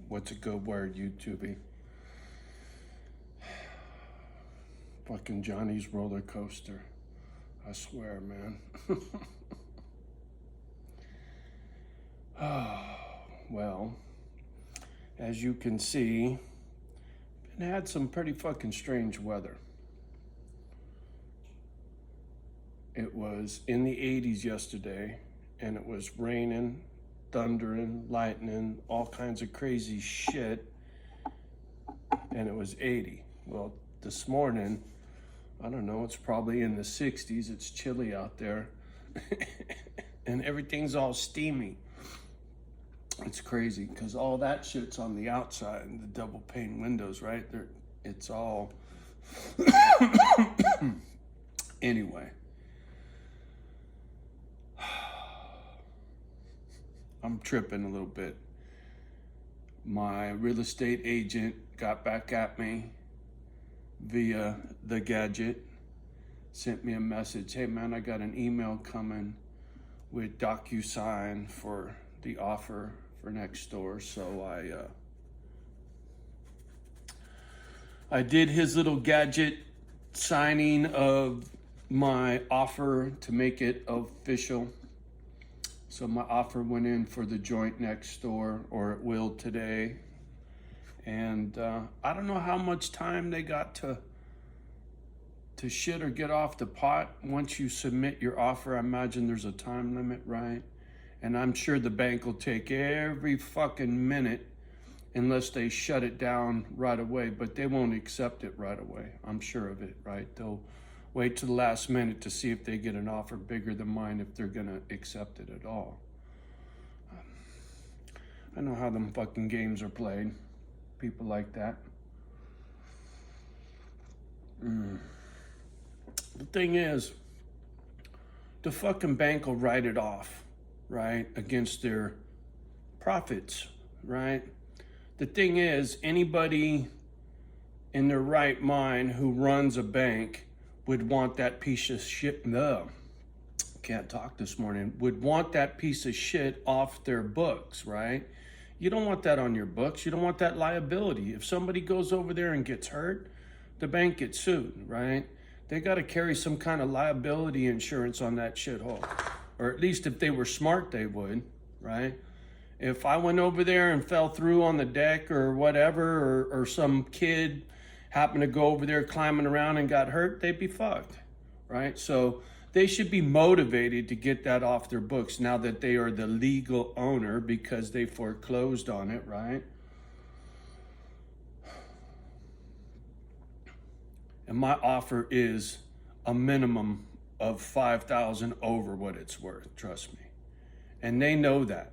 What's a good word, YouTubey? Fucking Johnny's roller coaster. I swear, man. Well, as you can see, it had some pretty fucking strange weather. It was in the 80s yesterday, and it was raining, thundering, lightning, all kinds of crazy shit, and it was 80. Well, this morning, I don't know, it's probably in the 60s. It's chilly out there, and everything's all steamy. It's crazy, because all that shit's on the outside, and the double pane windows, right? It's all... Anyway. I'm tripping a little bit. My real estate agent got back at me via the gadget, sent me a message. Hey man, I got an email coming with DocuSign for the offer for next door. So I did his little gadget signing of my offer to make it official. So my offer went in for the joint next door, or it will today. And I don't know how much time they got to shit or get off the pot. Once you submit your offer, I imagine there's a time limit, right? And I'm sure the bank will take every fucking minute unless they shut it down right away, but they won't accept it right away. I'm sure of it, right? They'll wait to the last minute to see if they get an offer bigger than mine, if they're gonna accept it at all. I know how them fucking games are played. People like that. The thing is, the fucking bank will write it off, right? Against their profits, right? The thing is, anybody in their right mind who runs a bank would want that piece of shit, no, can't talk this morning, would want that piece of shit off their books, right? You don't want that on your books. You don't want that liability. If somebody goes over there and gets hurt, the bank gets sued, right? They got to carry some kind of liability insurance on that shithole. Or at least if they were smart, they would, right? If I went over there and fell through on the deck or whatever, or some kid happened to go over there climbing around and got hurt, they'd be fucked, right? So they should be motivated to get that off their books now that they are the legal owner because they foreclosed on it, right? And my offer is a minimum of $5,000 over what it's worth, trust me. And they know that.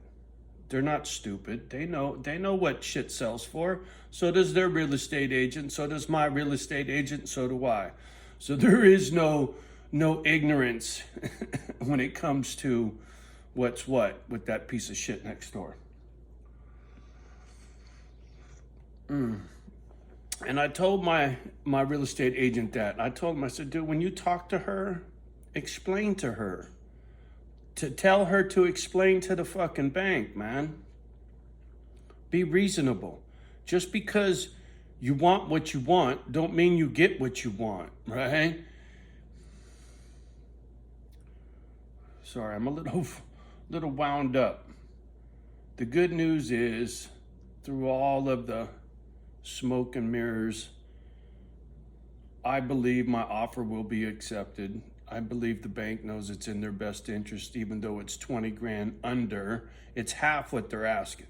They're not stupid. They know what shit sells for. So does their real estate agent. So does my real estate agent. So do I. So there is no ignorance when it comes to what's what with that piece of shit next door. And I told my real estate agent that. I told him, I said, dude, when you talk to her, explain to her. To tell her to explain to the fucking bank, man. Be reasonable. Just because you want what you want, don't mean you get what you want, right? Sorry, I'm a little wound up. The good news is, through all of the smoke and mirrors, I believe my offer will be accepted. I believe the bank knows it's in their best interest, even though it's 20 grand under. It's half what they're asking.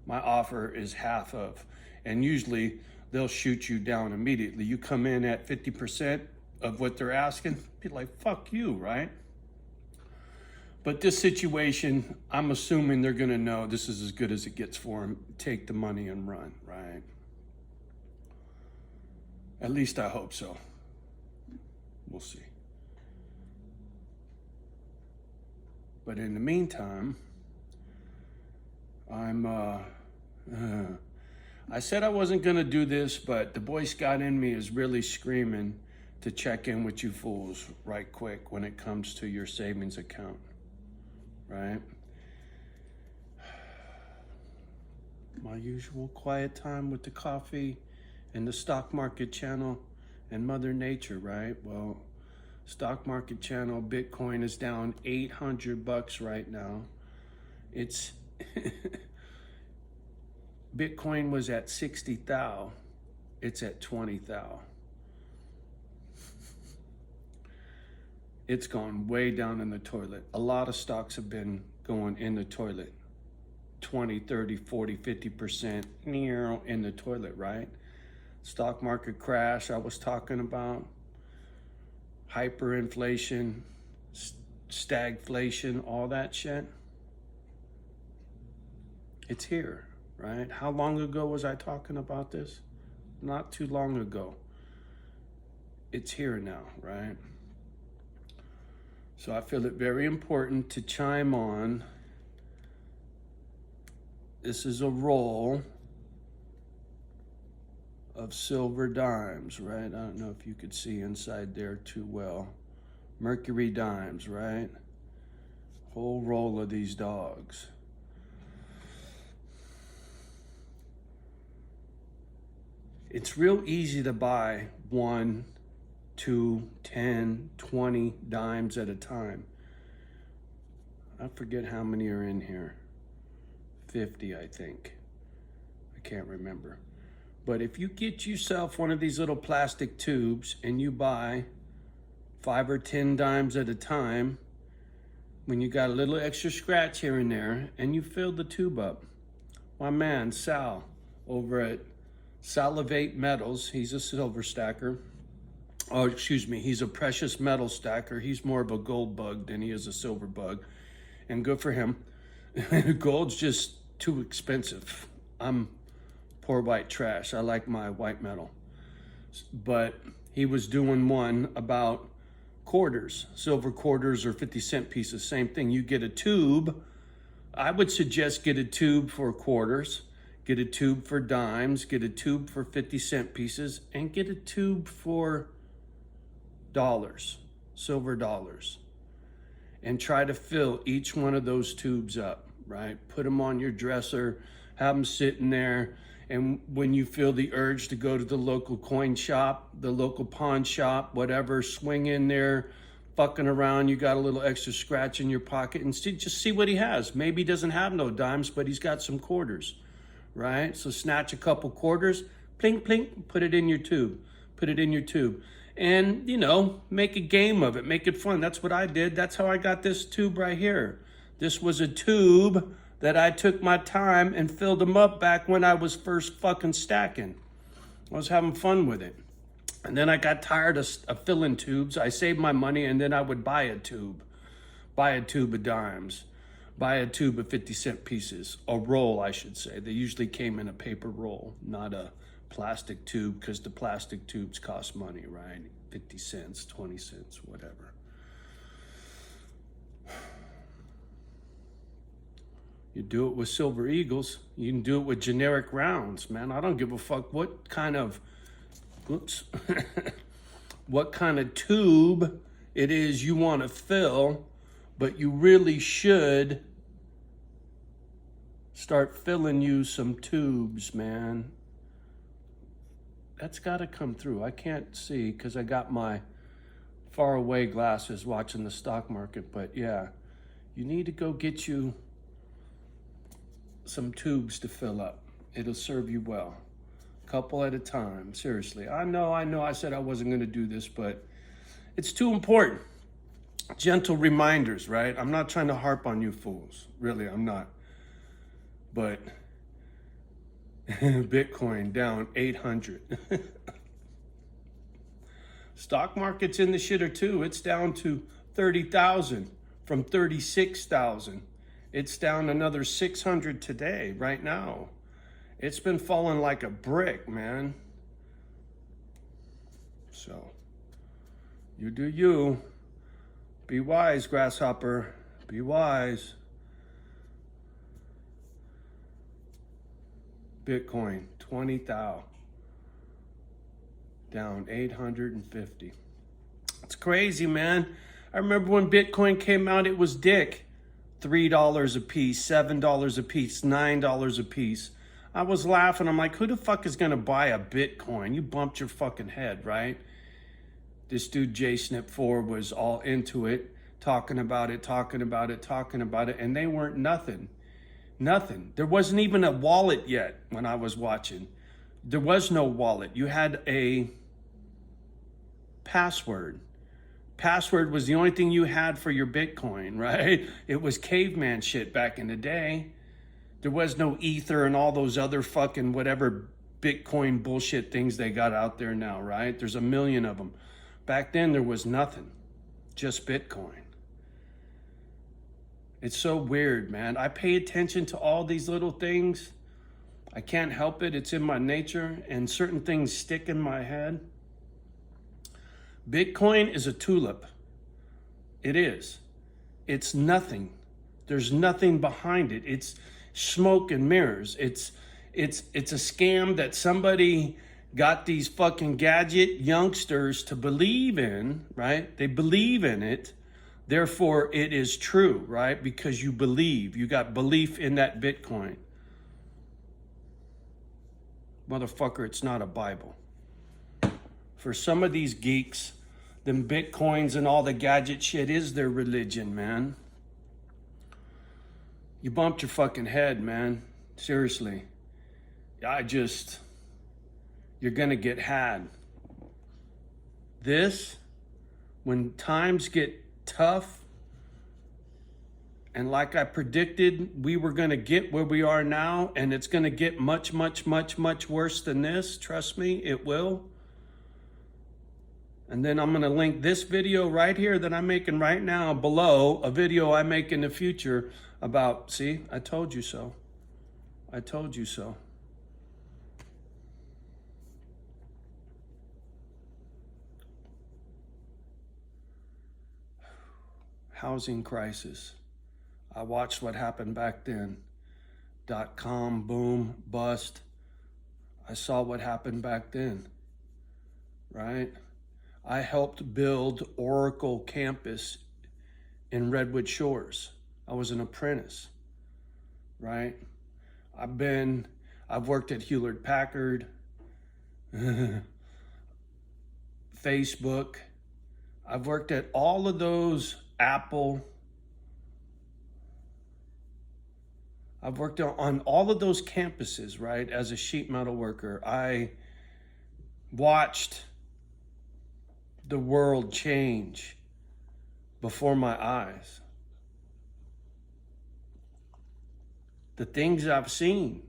My offer is half of. And usually they'll shoot you down immediately. You come in at 50% of what they're asking, be like, fuck you, right? But this situation, I'm assuming they're gonna know this is as good as it gets for them. Take the money and run, right? At least I hope so. We'll see. But in the meantime, I said I wasn't gonna do this, but the Boy Scout in me is really screaming to check in with you fools right quick when it comes to your savings account, right? My usual quiet time with the coffee and the stock market channel and Mother Nature, right? Well, stock market channel, Bitcoin is down $800 right now. It's Bitcoin was at 60 thou. It's at 20 thou. It's gone way down in the toilet. A lot of stocks have been going in the toilet. 20, 30, 40, 50% in the toilet, right? Stock market crash I was talking about. Hyperinflation, stagflation, all that shit. It's here, right? How long ago was I talking about this? Not too long ago. It's here now, right? So I feel it very important to chime on. This is a roll of silver dimes, right? I don't know if you could see inside there too well. Mercury dimes, right? Whole roll of these dogs. It's real easy to buy 1, 2, 10, 20 dimes at a time. I forget how many are in here. 50, I think. I can't remember. But if you get yourself one of these little plastic tubes and you buy 5 or 10 dimes at a time, when you got a little extra scratch here and there, and you fill the tube up. My man, Sal, over at Salivate Metals, he's a silver stacker. Oh, excuse me, he's a precious metal stacker. He's more of a gold bug than he is a silver bug. And good for him. Gold's just too expensive. I'm poor white trash. I like my white metal. But he was doing one about quarters, silver quarters or 50-cent pieces, same thing. You get a tube. I would suggest get a tube for quarters, get a tube for dimes, get a tube for 50-cent pieces, and get a tube for dollars, silver dollars. And try to fill each one of those tubes up, right? Put them on your dresser, have them sitting there. And when you feel the urge to go to the local coin shop, the local pawn shop, whatever, swing in there, fucking around, you got a little extra scratch in your pocket, and just see what he has. Maybe he doesn't have no dimes, but he's got some quarters, right? So snatch a couple quarters, plink, plink, put it in your tube. Put it in your tube. And, you know, make a game of it. Make it fun. That's what I did. That's how I got this tube right here. This was a tube that I took my time and filled them up back when I was first fucking stacking. I was having fun with it. And then I got tired of filling tubes. I saved my money, and then I would buy a tube of dimes, buy a tube of 50-cent pieces, a roll, I should say. They usually came in a paper roll, not a plastic tube, because the plastic tubes cost money, right? 50 cents, 20 cents, whatever. You do it with Silver Eagles. You can do it with generic rounds, man. I don't give a fuck what kind of, what kind of tube it is you want to fill, but you really should start filling you some tubes, man. That's got to come through. I can't see because I got my far away glasses watching the stock market, but yeah, you need to go get you some tubes to fill up. It'll serve you well. Couple at a time, seriously. I know I said I wasn't going to do this, but it's too important. Gentle reminders, right? I'm not trying to harp on you fools. Really, I'm not. But Bitcoin down 800. Stock market's in the shitter too. It's down to 30,000 from 36,000. It's down another 600 today, right now. It's been falling like a brick, man. So, you do you. Be wise, grasshopper. Be wise. Bitcoin, 20 thou. Down 850. It's crazy, man. I remember when Bitcoin came out, it was dick. $3 a piece, $7 a piece, $9 a piece. I was laughing. I'm like, who the fuck is gonna buy a Bitcoin? You bumped your fucking head, right? This dude, JSnip4, was all into it, talking about it, and they weren't nothing. Nothing. There wasn't even a wallet yet when I was watching. There was no wallet. You had a password. Password was the only thing you had for your Bitcoin, right? It was caveman shit back in the day. There was no Ether and all those other fucking whatever Bitcoin bullshit things they got out there now, right? There's a million of them. Back then there was nothing, just Bitcoin. It's so weird, man. I pay attention to all these little things. I can't help it. It's in my nature, and certain things stick in my head. Bitcoin is a tulip. It is. It's nothing. There's nothing behind it. It's smoke and mirrors. It's a scam that somebody got these fucking gadget youngsters to believe in, right? They believe in it. Therefore, it is true, right? Because you believe. You got belief in that Bitcoin. Motherfucker, it's not a Bible. For some of these geeks, them Bitcoins and all the gadget shit is their religion, man. You bumped your fucking head, man. Seriously. You're gonna get had. This, when times get tough, and like I predicted, we were gonna get where we are now, and it's gonna get much, much, much, much worse than this. Trust me, it will. And then I'm gonna link this video right here that I'm making right now below a video I make in the future about, see, I told you so. I told you so. Housing crisis. I watched what happened back then. .com, boom, bust. I saw what happened back then, right? I helped build Oracle campus in Redwood Shores. I was an apprentice, right? I've worked at Hewlett Packard, Facebook. I've worked at all of those, Apple. I've worked on all of those campuses, right? As a sheet metal worker, I watched the world change before my eyes. The things I've seen.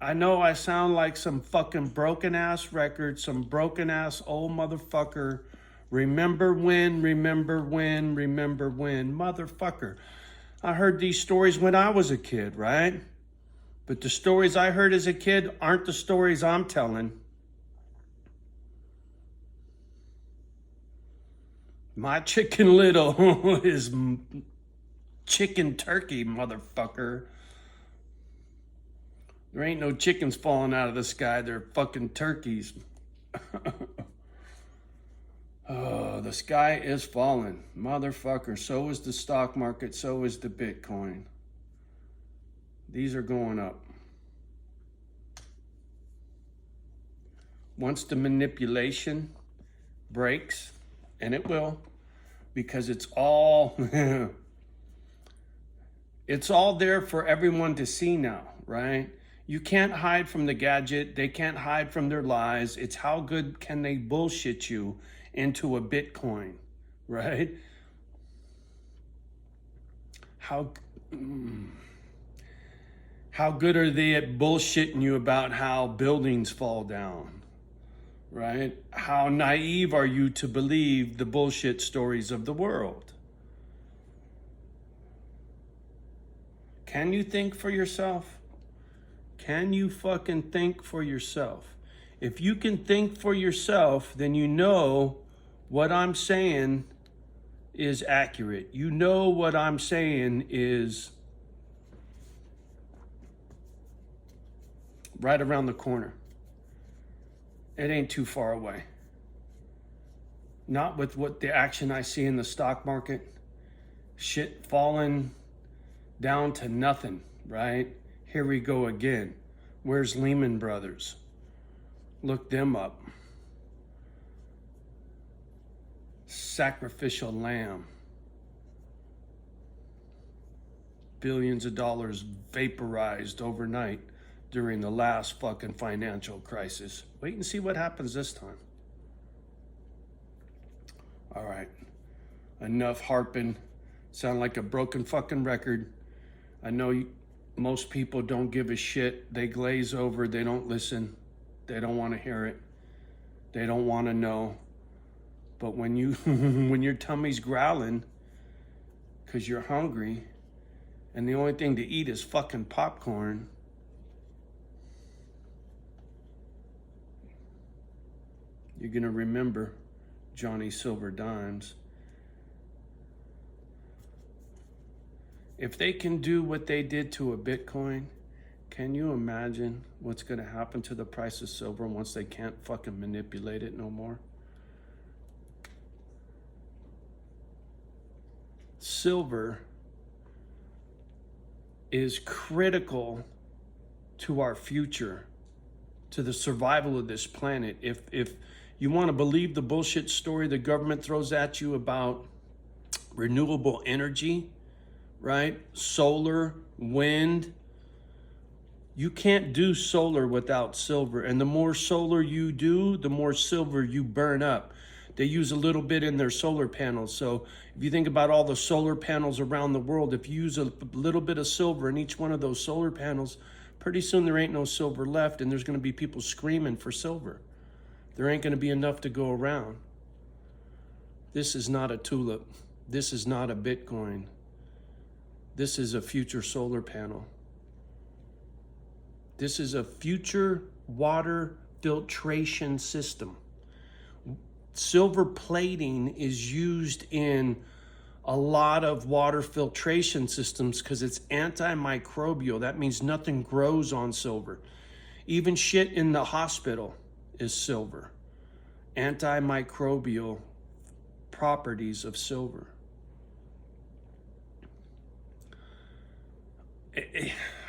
I know I sound like some fucking broken ass record, some broken ass old motherfucker. Remember when, motherfucker. I heard these stories when I was a kid, right? But the stories I heard as a kid aren't the stories I'm telling. My Chicken Little is chicken turkey, motherfucker. There ain't no chickens falling out of the sky. They're fucking turkeys. Oh, the sky is falling, motherfucker. So is the stock market. So is the Bitcoin. These are going up. Once the manipulation breaks, and it will, because it's all it's all there for everyone to see now, right? You can't hide from the gadget. They can't hide from their lies. It's how good can they bullshit you into a Bitcoin, right? How good are they at bullshitting you about how buildings fall down, right? How naive are you to believe the bullshit stories of the world? Can you think for yourself? Can you fucking think for yourself? If you can think for yourself, then you know what I'm saying is accurate. You know what I'm saying is right around the corner. It ain't too far away. Not with what the action I see in the stock market. Shit falling down to nothing, right? Here we go again. Where's Lehman Brothers? Look them up. Sacrificial lamb. Billions of dollars vaporized overnight during the last fucking financial crisis. Wait and see what happens this time. All right. Enough harping. Sound like a broken fucking record. I know most people don't give a shit. They glaze over. They don't listen. They don't want to hear it. They don't want to know. But when you, when your tummy's growling because you're hungry and the only thing to eat is fucking popcorn, you're going to remember Johnny Silver Dimes. If they can do what they did to a Bitcoin, can you imagine what's going to happen to the price of silver once they can't fucking manipulate it no more? Silver is critical to our future, to the survival of this planet. If you want to believe the bullshit story the government throws at you about renewable energy, right? Solar, wind. You can't do solar without silver. And the more solar you do, the more silver you burn up. They use a little bit in their solar panels. So if you think about all the solar panels around the world, if you use a little bit of silver in each one of those solar panels, pretty soon there ain't no silver left, and there's going to be people screaming for silver. There ain't going to be enough to go around. This is not a tulip. This is not a Bitcoin. This is a future solar panel. This is a future water filtration system. Silver plating is used in a lot of water filtration systems because it's antimicrobial. That means nothing grows on silver. Even shit in the hospital is silver. Antimicrobial properties of silver.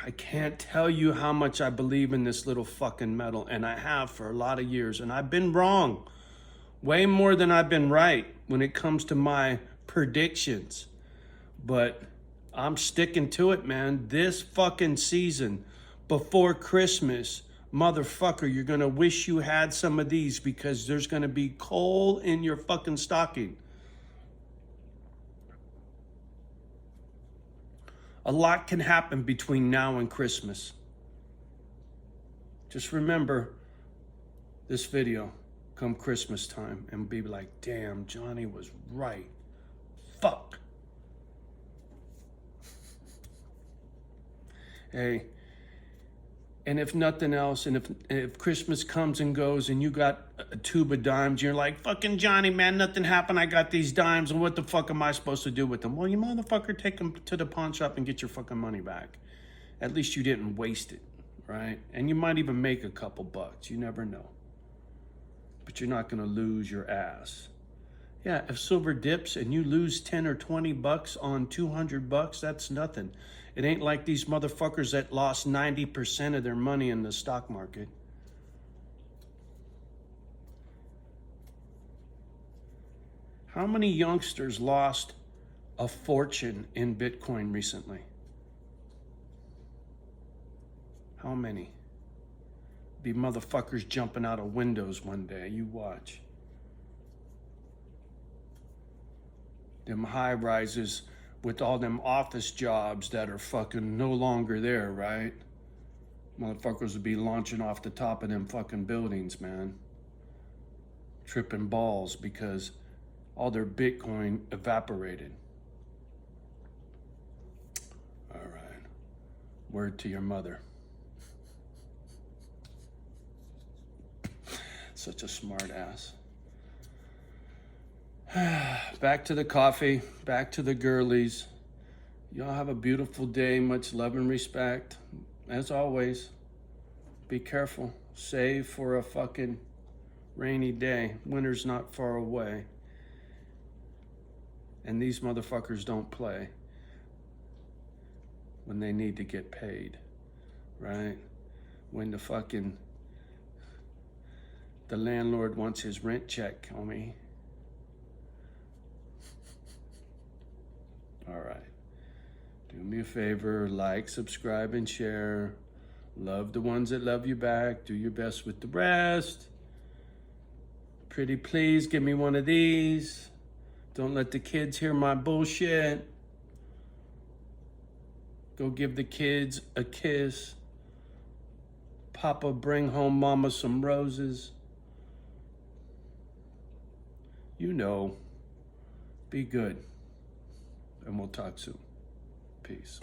I can't tell you how much I believe in this little fucking metal, and I have for a lot of years, and I've been wrong. Way more than I've been right when it comes to my predictions. But I'm sticking to it, man. This fucking season, before Christmas, motherfucker, you're gonna wish you had some of these because there's gonna be coal in your fucking stocking. A lot can happen between now and Christmas. Just remember this video come Christmas time and be like, damn, Johnny was right. Fuck. Hey, and if nothing else, and if Christmas comes and goes and you got a tube of dimes, you're like, fucking Johnny, man, nothing happened. I got these dimes, and what the fuck am I supposed to do with them? Well, you motherfucker, take them to the pawn shop and get your fucking money back. At least you didn't waste it, right? And you might even make a couple bucks. You never know. But you're not going to lose your ass. Yeah, if silver dips and you lose 10 or 20 bucks on 200 bucks, that's nothing. It ain't like these motherfuckers that lost 90% of their money in the stock market. How many youngsters lost a fortune in Bitcoin recently? How many? Be motherfuckers jumping out of windows one day. You watch. Them high rises with all them office jobs that are fucking no longer there, right? Motherfuckers would be launching off the top of them fucking buildings, man. Tripping balls because all their Bitcoin evaporated. All right. Word to your mother. Such a smart ass. Back to the coffee, back to the girlies. Y'all have a beautiful day. Much love and respect. As always, be careful. Save for a fucking rainy day. Winter's not far away. And these motherfuckers don't play when they need to get paid, right? when the landlord wants his rent check, homie. All right. Do me a favor, like, subscribe, and share. Love the ones that love you back. Do your best with the rest. Pretty please, give me one of these. Don't let the kids hear my bullshit. Go give the kids a kiss. Papa, bring home mama some roses. You know, be good. And we'll talk soon. Peace.